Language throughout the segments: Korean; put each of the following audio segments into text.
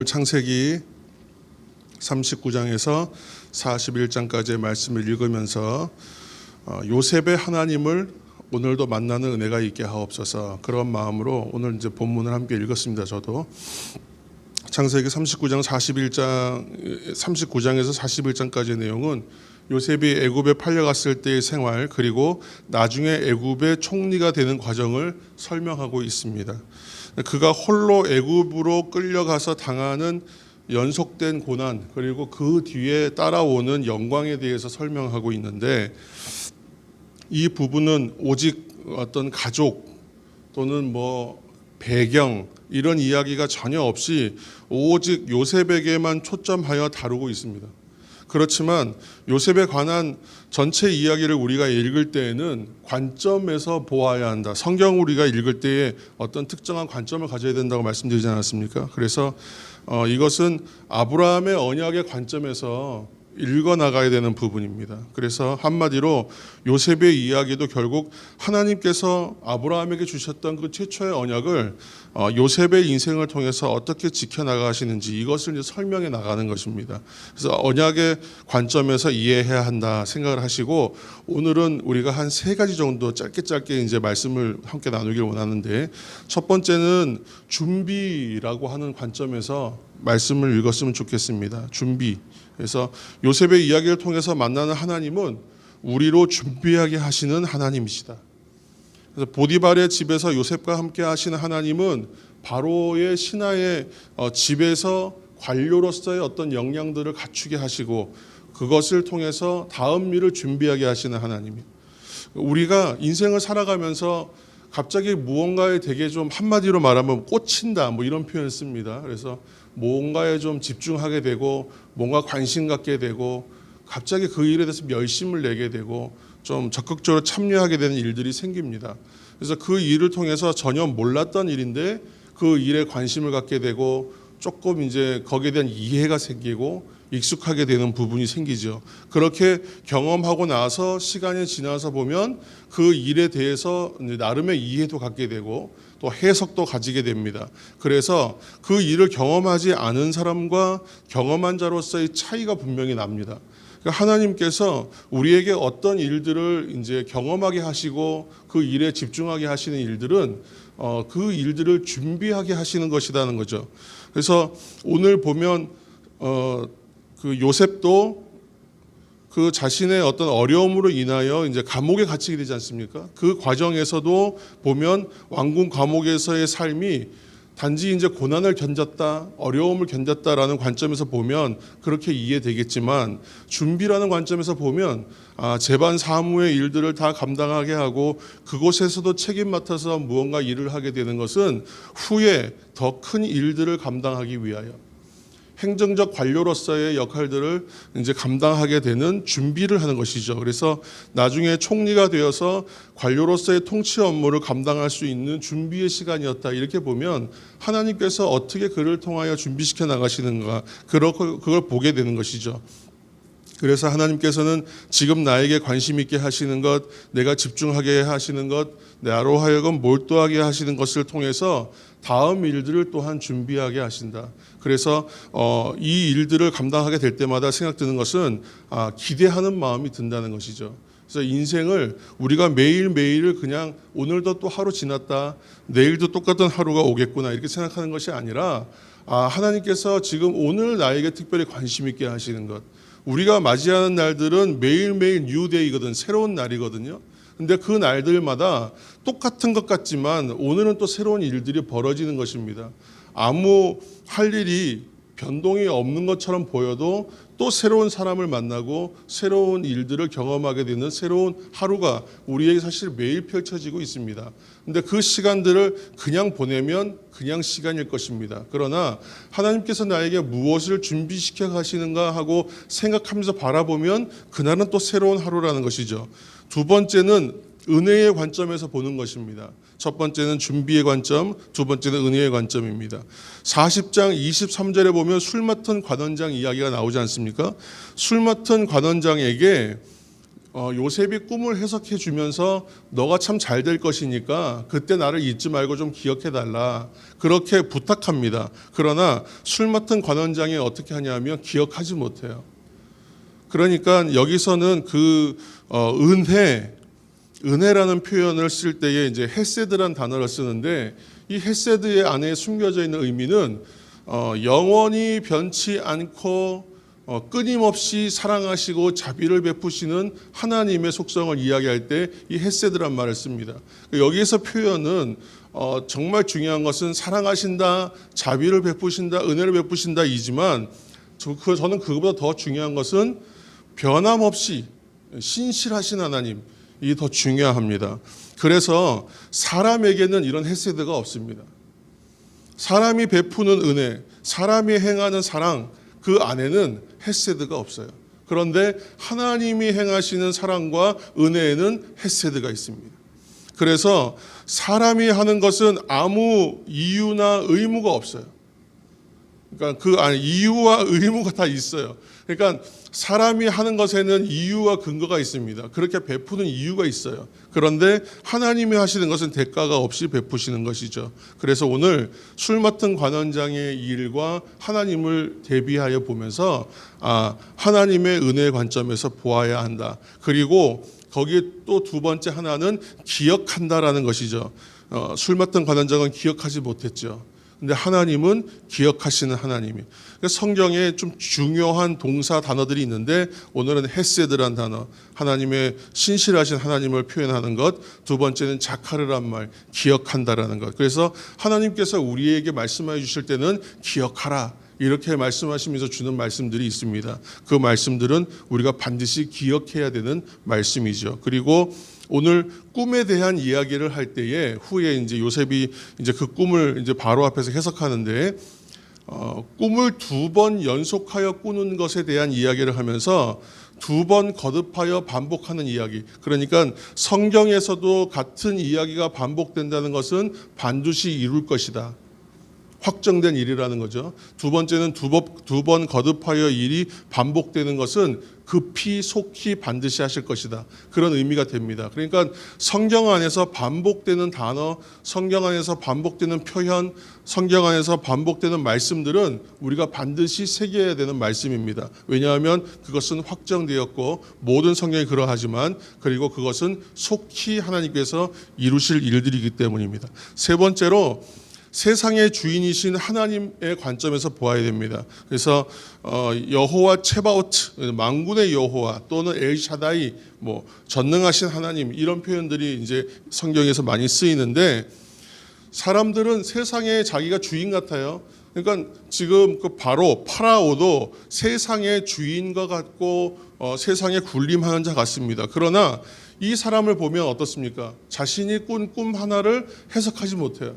창세기 39장에서 41장까지의 말씀을 읽으면서 요셉의 하나님을 오늘도 만나는 은혜가 있게 하옵소서. 그런 마음으로 오늘 이제 본문을 함께 읽었습니다. 저도 창세기 39장에서 41장까지의 내용은 요셉이 애굽에 팔려갔을 때의 생활, 그리고 나중에 애굽의 총리가 되는 과정을 설명하고 있습니다. 그가 홀로 애굽으로 끌려가서 당하는 연속된 고난, 그리고 그 뒤에 따라오는 영광에 대해서 설명하고 있는데, 이 부분은 오직 어떤 가족 또는 배경 이런 이야기가 전혀 없이 오직 요셉에게만 초점하여 다루고 있습니다. 그렇지만 요셉에 관한 전체 이야기를 우리가 읽을 때에는 관점에서 보아야 한다. 성경을 우리가 읽을 때에 어떤 특정한 관점을 가져야 된다고 말씀드리지 않았습니까? 그래서 이것은 아브라함의 언약의 관점에서 읽어나가야 되는 부분입니다. 그래서 한마디로 요셉의 이야기도 결국 하나님께서 아브라함에게 주셨던 그 최초의 언약을 요셉의 인생을 통해서 어떻게 지켜나가시는지 이것을 이제 설명해 나가는 것입니다. 그래서 언약의 관점에서 이해해야 한다 생각을 하시고, 오늘은 우리가 한 3가지 정도 짧게 이제 말씀을 함께 나누길 원하는데, 첫 번째는 준비라고 하는 관점에서 말씀을 읽었으면 좋겠습니다. 준비. 그래서 요셉의 이야기를 통해서 만나는 하나님은 우리로 준비하게 하시는 하나님이시다. 그래서 보디발의 집에서 요셉과 함께 하시는 하나님은 바로의 신하의 집에서 관료로서의 어떤 역량들을 갖추게 하시고, 그것을 통해서 다음 일을 준비하게 하시는 하나님이에요. 우리가 인생을 살아가면서 갑자기 무언가에 되게 좀 한마디로 말하면 꽂힌다 이런 표현을 씁니다. 그래서 뭔가에 좀 집중하게 되고 뭔가 관심 갖게 되고 갑자기 그 일에 대해서 열심을 내게 되고 좀 적극적으로 참여하게 되는 일들이 생깁니다. 그래서 그 일을 통해서 전혀 몰랐던 일인데 그 일에 관심을 갖게 되고 조금 이제 거기에 대한 이해가 생기고 익숙하게 되는 부분이 생기죠. 그렇게 경험하고 나서 시간이 지나서 보면 그 일에 대해서 나름의 이해도 갖게 되고 또 해석도 가지게 됩니다. 그래서 그 일을 경험하지 않은 사람과 경험한 자로서의 차이가 분명히 납니다. 그러니까 하나님께서 우리에게 어떤 일들을 이제 경험하게 하시고 그 일에 집중하게 하시는 일들은 그 일들을 준비하게 하시는 것이라는 거죠. 그래서 오늘 보면 그 요셉도 그 자신의 어떤 어려움으로 인하여 이제 감옥에 갇히게 되지 않습니까? 그 과정에서도 보면 왕궁 감옥에서의 삶이 단지 이제 고난을 견뎠다, 어려움을 견뎠다라는 관점에서 보면 그렇게 이해되겠지만, 준비라는 관점에서 보면 재반 사무의 일들을 다 감당하게 하고 그곳에서도 책임 맡아서 무언가 일을 하게 되는 것은 후에 더 큰 일들을 감당하기 위하여 행정적 관료로서의 역할들을 이제 감당하게 되는 준비를 하는 것이죠. 그래서 나중에 총리가 되어서 관료로서의 통치 업무를 감당할 수 있는 준비의 시간이었다. 이렇게 보면 하나님께서 어떻게 그를 통하여 준비시켜 나가시는가, 그걸 보게 되는 것이죠. 그래서 하나님께서는 지금 나에게 관심 있게 하시는 것, 내가 집중하게 하시는 것, 나로 하여금 몰두하게 하시는 것을 통해서 다음 일들을 또한 준비하게 하신다. 그래서 이 일들을 감당하게 될 때마다 생각드는 것은 기대하는 마음이 든다는 것이죠. 그래서 인생을 우리가 매일매일을 그냥 오늘도 또 하루 지났다, 내일도 똑같은 하루가 오겠구나 이렇게 생각하는 것이 아니라 하나님께서 지금 오늘 나에게 특별히 관심 있게 하시는 것, 우리가 맞이하는 날들은 매일매일 뉴데이거든, 새로운 날이거든요. 근데 그 날들마다 똑같은 것 같지만 오늘은 또 새로운 일들이 벌어지는 것입니다. 아무 할 일이 변동이 없는 것처럼 보여도 또 새로운 사람을 만나고 새로운 일들을 경험하게 되는 새로운 하루가 우리에게 사실 매일 펼쳐지고 있습니다. 근데 그 시간들을 그냥 보내면 그냥 시간일 것입니다. 그러나 하나님께서 나에게 무엇을 준비시켜 가시는가 하고 생각하면서 바라보면 그날은 또 새로운 하루라는 것이죠. 두 번째는 은혜의 관점에서 보는 것입니다. 첫 번째는 준비의 관점, 두 번째는 은혜의 관점입니다. 40장 23절에 보면 술 맡은 관원장 이야기가 나오지 않습니까? 술 맡은 관원장에게 요셉이 꿈을 해석해 주면서 너가 참 잘 될 것이니까 그때 나를 잊지 말고 좀 기억해 달라 그렇게 부탁합니다. 그러나 술 맡은 관원장이 어떻게 하냐면 기억하지 못해요. 그러니까 여기서는 그 은혜라는 표현을 쓸 때에 이제 헤세드란 단어를 쓰는데 이 헤세드의 안에 숨겨져 있는 의미는 영원히 변치 않고 끊임없이 사랑하시고 자비를 베푸시는 하나님의 속성을 이야기할 때 이 헤세드란 말을 씁니다. 여기에서 표현은 정말 중요한 것은 사랑하신다, 자비를 베푸신다, 은혜를 베푸신다 이지만 저는 그것보다 더 중요한 것은 변함없이 신실하신 하나님 이 더 중요합니다. 그래서 사람에게는 이런 헤세드가 없습니다. 사람이 베푸는 은혜, 사람이 행하는 사랑 그 안에는 헤세드가 없어요. 그런데 하나님이 행하시는 사랑과 은혜에는 헤세드가 있습니다. 그래서 사람이 하는 것은 아무 이유나 의무가 없어요. 그러니까 그 안에 이유와 의무가 다 있어요. 그러니까 사람이 하는 것에는 이유와 근거가 있습니다. 그렇게 베푸는 이유가 있어요. 그런데 하나님이 하시는 것은 대가가 없이 베푸시는 것이죠. 그래서 오늘 술 맡은 관원장의 일과 하나님을 대비하여 보면서 하나님의 은혜의 관점에서 보아야 한다. 그리고 거기에 또 두 번째 하나는 기억한다라는 것이죠. 술 맡은 관원장은 기억하지 못했죠. 근데 하나님은 기억하시는 하나님이. 성경에 좀 중요한 동사 단어들이 있는데 오늘은 헤세드란 단어, 하나님의 신실하신 하나님을 표현하는 것. 두 번째는 자카르란 말, 기억한다라는 것. 그래서 하나님께서 우리에게 말씀해 주실 때는 기억하라. 이렇게 말씀하시면서 주는 말씀들이 있습니다. 그 말씀들은 우리가 반드시 기억해야 되는 말씀이죠. 그리고 오늘 꿈에 대한 이야기를 할 때에 후에 이제 요셉이 이제 그 꿈을 이제 바로 앞에서 해석하는데 꿈을 두 번 연속하여 꾸는 것에 대한 이야기를 하면서 두 번 거듭하여 반복하는 이야기. 그러니까 성경에서도 같은 이야기가 반복된다는 것은 반드시 이룰 것이다. 확정된 일이라는 거죠. 두 번째는 두 번 거듭하여 일이 반복되는 것은 급히 속히 반드시 하실 것이다. 그런 의미가 됩니다. 그러니까 성경 안에서 반복되는 단어, 성경 안에서 반복되는 표현, 성경 안에서 반복되는 말씀들은 우리가 반드시 새겨야 되는 말씀입니다. 왜냐하면 그것은 확정되었고 모든 성경이 그러하지만 그리고 그것은 속히 하나님께서 이루실 일들이기 때문입니다. 세 번째로 세상의 주인이신 하나님의 관점에서 보아야 됩니다. 그래서 여호와 체바오트, 만군의 여호와 또는 엘샤다이, 전능하신 하나님 이런 표현들이 이제 성경에서 많이 쓰이는데 사람들은 세상에 자기가 주인 같아요. 그러니까 지금 그 바로 파라오도 세상의 주인과 같고 세상에 군림하는 자 같습니다. 그러나 이 사람을 보면 어떻습니까? 자신이 꾼 꿈 하나를 해석하지 못해요.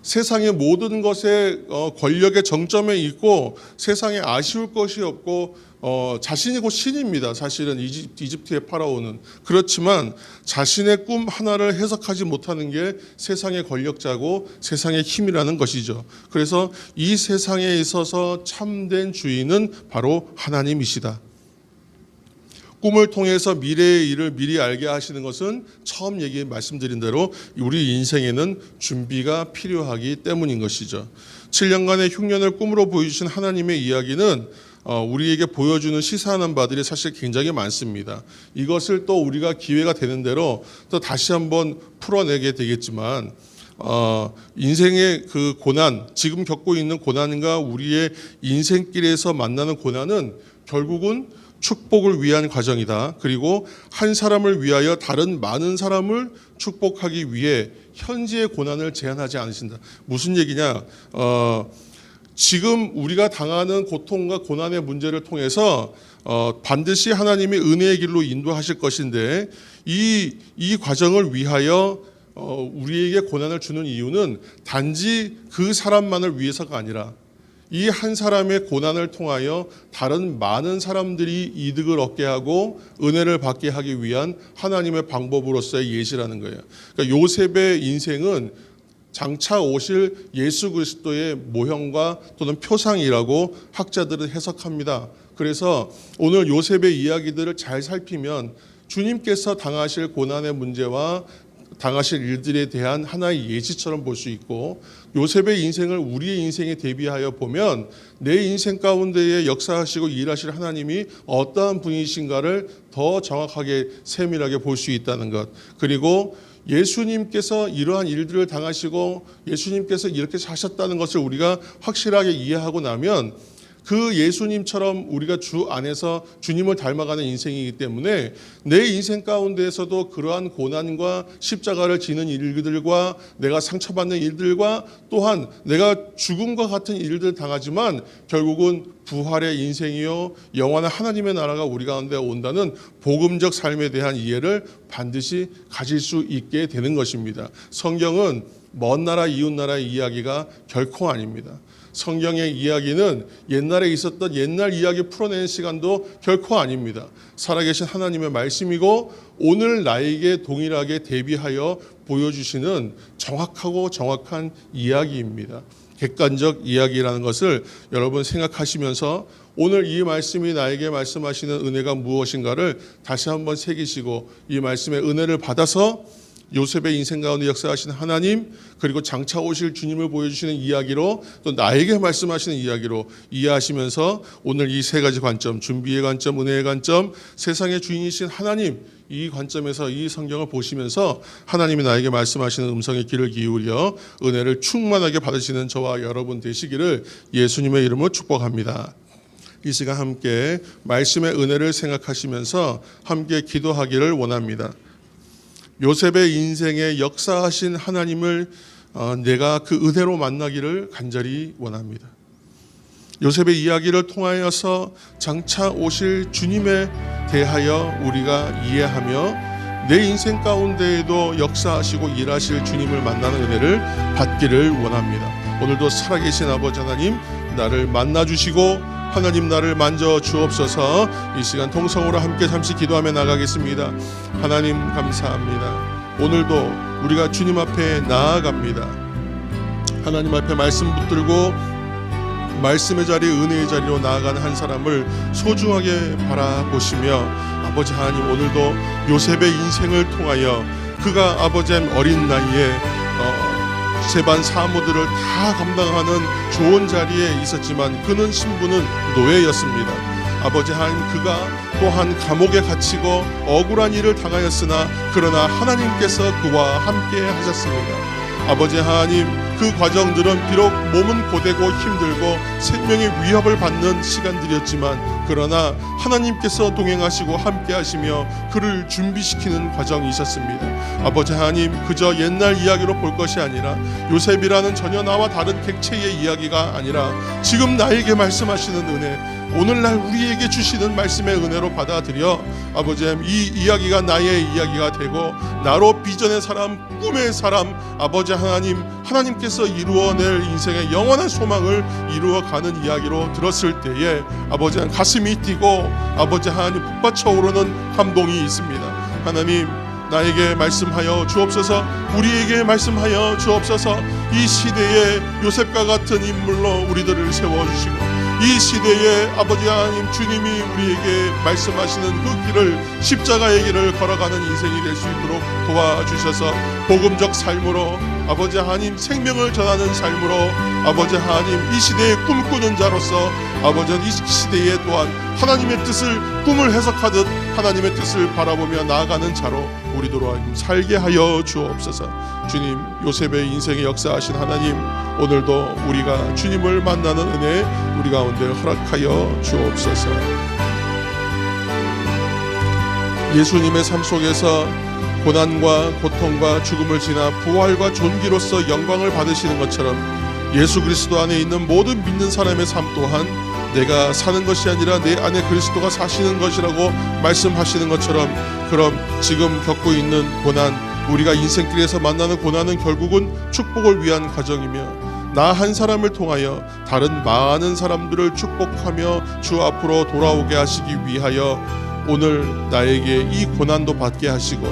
세상의 모든 것에 권력의 정점에 있고 세상에 아쉬울 것이 없고 자신이 곧 신입니다. 사실은 이집트의 파라오는. 그렇지만 자신의 꿈 하나를 해석하지 못하는 게 세상의 권력자고 세상의 힘이라는 것이죠. 그래서 이 세상에 있어서 참된 주인은 바로 하나님이시다. 꿈을 통해서 미래의 일을 미리 알게 하시는 것은 처음 말씀드린 대로 우리 인생에는 준비가 필요하기 때문인 것이죠. 7년간의 흉년을 꿈으로 보여주신 하나님의 이야기는 우리에게 보여주는 시사하는 바들이 사실 굉장히 많습니다. 이것을 또 우리가 기회가 되는 대로 또 다시 한번 풀어내게 되겠지만 인생의 그 고난, 지금 겪고 있는 고난과 우리의 인생길에서 만나는 고난은 결국은 축복을 위한 과정이다. 그리고 한 사람을 위하여 다른 많은 사람을 축복하기 위해 현재의 고난을 제한하지 않으신다. 무슨 얘기냐? 지금 우리가 당하는 고통과 고난의 문제를 통해서 반드시 하나님이 은혜의 길로 인도하실 것인데 이 과정을 위하여 우리에게 고난을 주는 이유는 단지 그 사람만을 위해서가 아니라 이 한 사람의 고난을 통하여 다른 많은 사람들이 이득을 얻게 하고 은혜를 받게 하기 위한 하나님의 방법으로서의 예시라는 거예요. 그러니까 요셉의 인생은 장차 오실 예수 그리스도의 모형과 또는 표상이라고 학자들은 해석합니다. 그래서 오늘 요셉의 이야기들을 잘 살피면 주님께서 당하실 고난의 문제와 당하실 일들에 대한 하나의 예지처럼 볼 수 있고, 요셉의 인생을 우리의 인생에 대비하여 보면 내 인생 가운데에 역사하시고 일하실 하나님이 어떠한 분이신가를 더 정확하게 세밀하게 볼 수 있다는 것. 그리고 예수님께서 이러한 일들을 당하시고 예수님께서 이렇게 사셨다는 것을 우리가 확실하게 이해하고 나면 그 예수님처럼 우리가 주 안에서 주님을 닮아가는 인생이기 때문에 내 인생 가운데에서도 그러한 고난과 십자가를 지는 일들과 내가 상처받는 일들과 또한 내가 죽음과 같은 일들을 당하지만 결국은 부활의 인생이요 영원한 하나님의 나라가 우리 가운데 온다는 복음적 삶에 대한 이해를 반드시 가질 수 있게 되는 것입니다. 성경은 먼 나라 이웃 나라의 이야기가 결코 아닙니다. 성경의 이야기는 옛날에 있었던 옛날 이야기 풀어내는 시간도 결코 아닙니다. 살아계신 하나님의 말씀이고 오늘 나에게 동일하게 대비하여 보여주시는 정확하고 정확한 이야기입니다. 객관적 이야기라는 것을 여러분 생각하시면서 오늘 이 말씀이 나에게 말씀하시는 은혜가 무엇인가를 다시 한번 새기시고 이 말씀의 은혜를 받아서 요셉의 인생 가운데 역사하시는 하나님, 그리고 장차 오실 주님을 보여주시는 이야기로 또 나에게 말씀하시는 이야기로 이해하시면서 오늘 이 세 가지 관점, 준비의 관점, 은혜의 관점, 세상의 주인이신 하나님, 이 관점에서 이 성경을 보시면서 하나님이 나에게 말씀하시는 음성의 귀를 기울여 은혜를 충만하게 받으시는 저와 여러분 되시기를 예수님의 이름으로 축복합니다. 이 시간 함께 말씀의 은혜를 생각하시면서 함께 기도하기를 원합니다. 요셉의 인생에 역사하신 하나님을 내가 그 은혜로 만나기를 간절히 원합니다. 요셉의 이야기를 통하여서 장차 오실 주님에 대하여 우리가 이해하며 내 인생 가운데에도 역사하시고 일하실 주님을 만나는 은혜를 받기를 원합니다. 오늘도 살아계신 아버지 하나님, 나를 만나주시고 하나님 나를 만져 주옵소서. 이 시간 통성으로 함께 잠시 기도하며 나가겠습니다. 하나님 감사합니다. 오늘도 우리가 주님 앞에 나아갑니다. 하나님 앞에 말씀 붙들고 말씀의 자리, 은혜의 자리로 나아가는 한 사람을 소중하게 바라보시며 아버지 하나님, 오늘도 요셉의 인생을 통하여 그가 아버지 하나님 어린 나이에 세반 사무들을 다 감당하는 좋은 자리에 있었지만 그는 신분은 노예였습니다. 아버지 하나님, 그가 또한 감옥에 갇히고 억울한 일을 당하였으나 그러나 하나님께서 그와 함께 하셨습니다. 아버지 하나님, 그 과정들은 비록 몸은 고되고 힘들고 생명의 위협을 받는 시간들이었지만 그러나 하나님께서 동행하시고 함께 하시며 그를 준비시키는 과정이 있었습니다. 아버지 하나님, 그저 옛날 이야기로 볼 것이 아니라 요셉이라는 전혀 나와 다른 객체의 이야기가 아니라 지금 나에게 말씀하시는 은혜, 오늘날 우리에게 주시는 말씀의 은혜로 받아들여 아버지 하나님, 이 이야기가 나의 이야기가 되고 나로 비전의 사람, 꿈의 사람, 아버지 하나님, 하나님께서 이루어낼 인생의 영원한 소망을 이루어가는 이야기로 들었을 때에 아버지 하나님 가슴이 뛰고 아버지 하나님 북받쳐 오르는 감동이 있습니다. 하나님, 나에게 말씀하여 주옵소서. 우리에게 말씀하여 주옵소서. 이 시대에 요셉과 같은 인물로 우리들을 세워주시고 이 시대에 아버지 하나님 주님이 우리에게 말씀하시는 그 길을, 십자가의 길을 걸어가는 인생이 될 수 있도록 도와주셔서 복음적 삶으로 아버지 하나님 생명을 전하는 삶으로 아버지 하나님 이 시대에 꿈꾸는 자로서 아버지 이 시대에 또한 하나님의 뜻을, 꿈을 해석하듯 하나님의 뜻을 바라보며 나아가는 자로 우리도 살게 하여 주옵소서. 주님, 요셉의 인생의 역사하신 하나님, 오늘도 우리가 주님을 만나는 은혜 우리 가운데 허락하여 주옵소서. 예수님의 삶 속에서 고난과 고통과 죽음을 지나 부활과 존귀로서 영광을 받으시는 것처럼 예수 그리스도 안에 있는 모든 믿는 사람의 삶 또한 내가 사는 것이 아니라 내 안에 그리스도가 사시는 것이라고 말씀하시는 것처럼, 그럼 지금 겪고 있는 고난, 우리가 인생길에서 만나는 고난은 결국은 축복을 위한 과정이며 나 한 사람을 통하여 다른 많은 사람들을 축복하며 주 앞으로 돌아오게 하시기 위하여 오늘 나에게 이 고난도 받게 하시고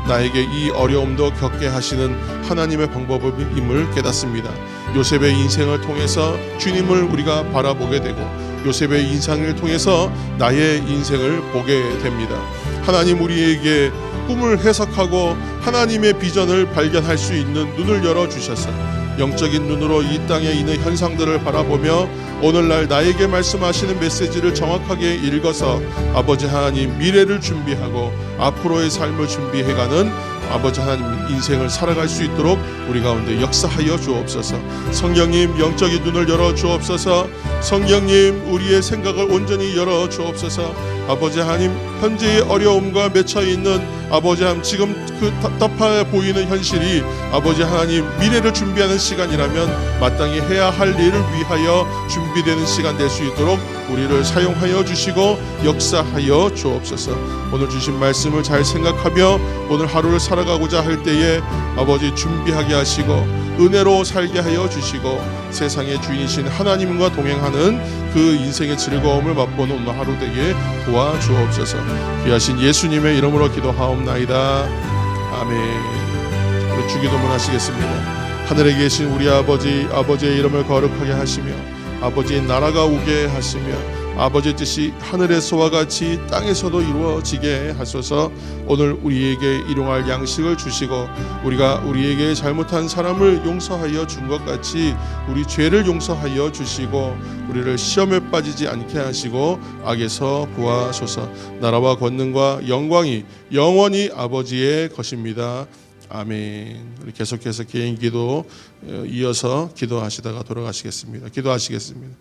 나에게 이 어려움도 겪게 하시는 하나님의 방법임을 깨닫습니다. 요셉의 인생을 통해서 주님을 우리가 바라보게 되고 요셉의 인생을 통해서 나의 인생을 보게 됩니다. 하나님 우리에게 꿈을 해석하고 하나님의 비전을 발견할 수 있는 눈을 열어주셔서 영적인 눈으로 이 땅에 있는 현상들을 바라보며 오늘날 나에게 말씀하시는 메시지를 정확하게 읽어서 아버지 하나님 미래를 준비하고 앞으로의 삶을 준비해가는 아버지 하나님 인생을 살아갈 수 있도록 우리 가운데 역사하여 주옵소서. 성령님 영적인 눈을 열어 주옵소서. 성령님 우리의 생각을 온전히 열어 주옵소서. 아버지 하나님 현재의 어려움과 맺혀 있는 아버지 하나님 지금 그 답답해 보이는 현실이 아버지 하나님 미래를 준비하는 시간이라면 마땅히 해야 할 일을 위하여 준비되는 시간 될 수 있도록 우리를 사용하여 주시고 역사하여 주옵소서. 오늘 주신 말씀을 잘 생각하며 오늘 하루를 살아가고자 할 때에 아버지 준비하게 하시고 은혜로 살게 하여 주시고 세상의 주인이신 하나님과 동행하는 그 인생의 즐거움을 맛보는 오늘 하루 되게 도와주옵소서. 귀하신 예수님의 이름으로 기도하옵나이다. 아멘. 우리 주기도문 하시겠습니다. 하늘에 계신 우리 아버지, 아버지의 이름을 거룩하게 하시며 아버지의 나라가 오게 하시며 아버지의 뜻이 하늘에서와 같이 땅에서도 이루어지게 하소서. 오늘 우리에게 일용할 양식을 주시고 우리가 우리에게 잘못한 사람을 용서하여 준 것 같이 우리 죄를 용서하여 주시고 우리를 시험에 빠지지 않게 하시고 악에서 구하소서. 나라와 권능과 영광이 영원히 아버지의 것입니다. 아멘. 우리 계속해서 개인 기도 이어서 기도하시다가 돌아가시겠습니다. 기도하시겠습니다.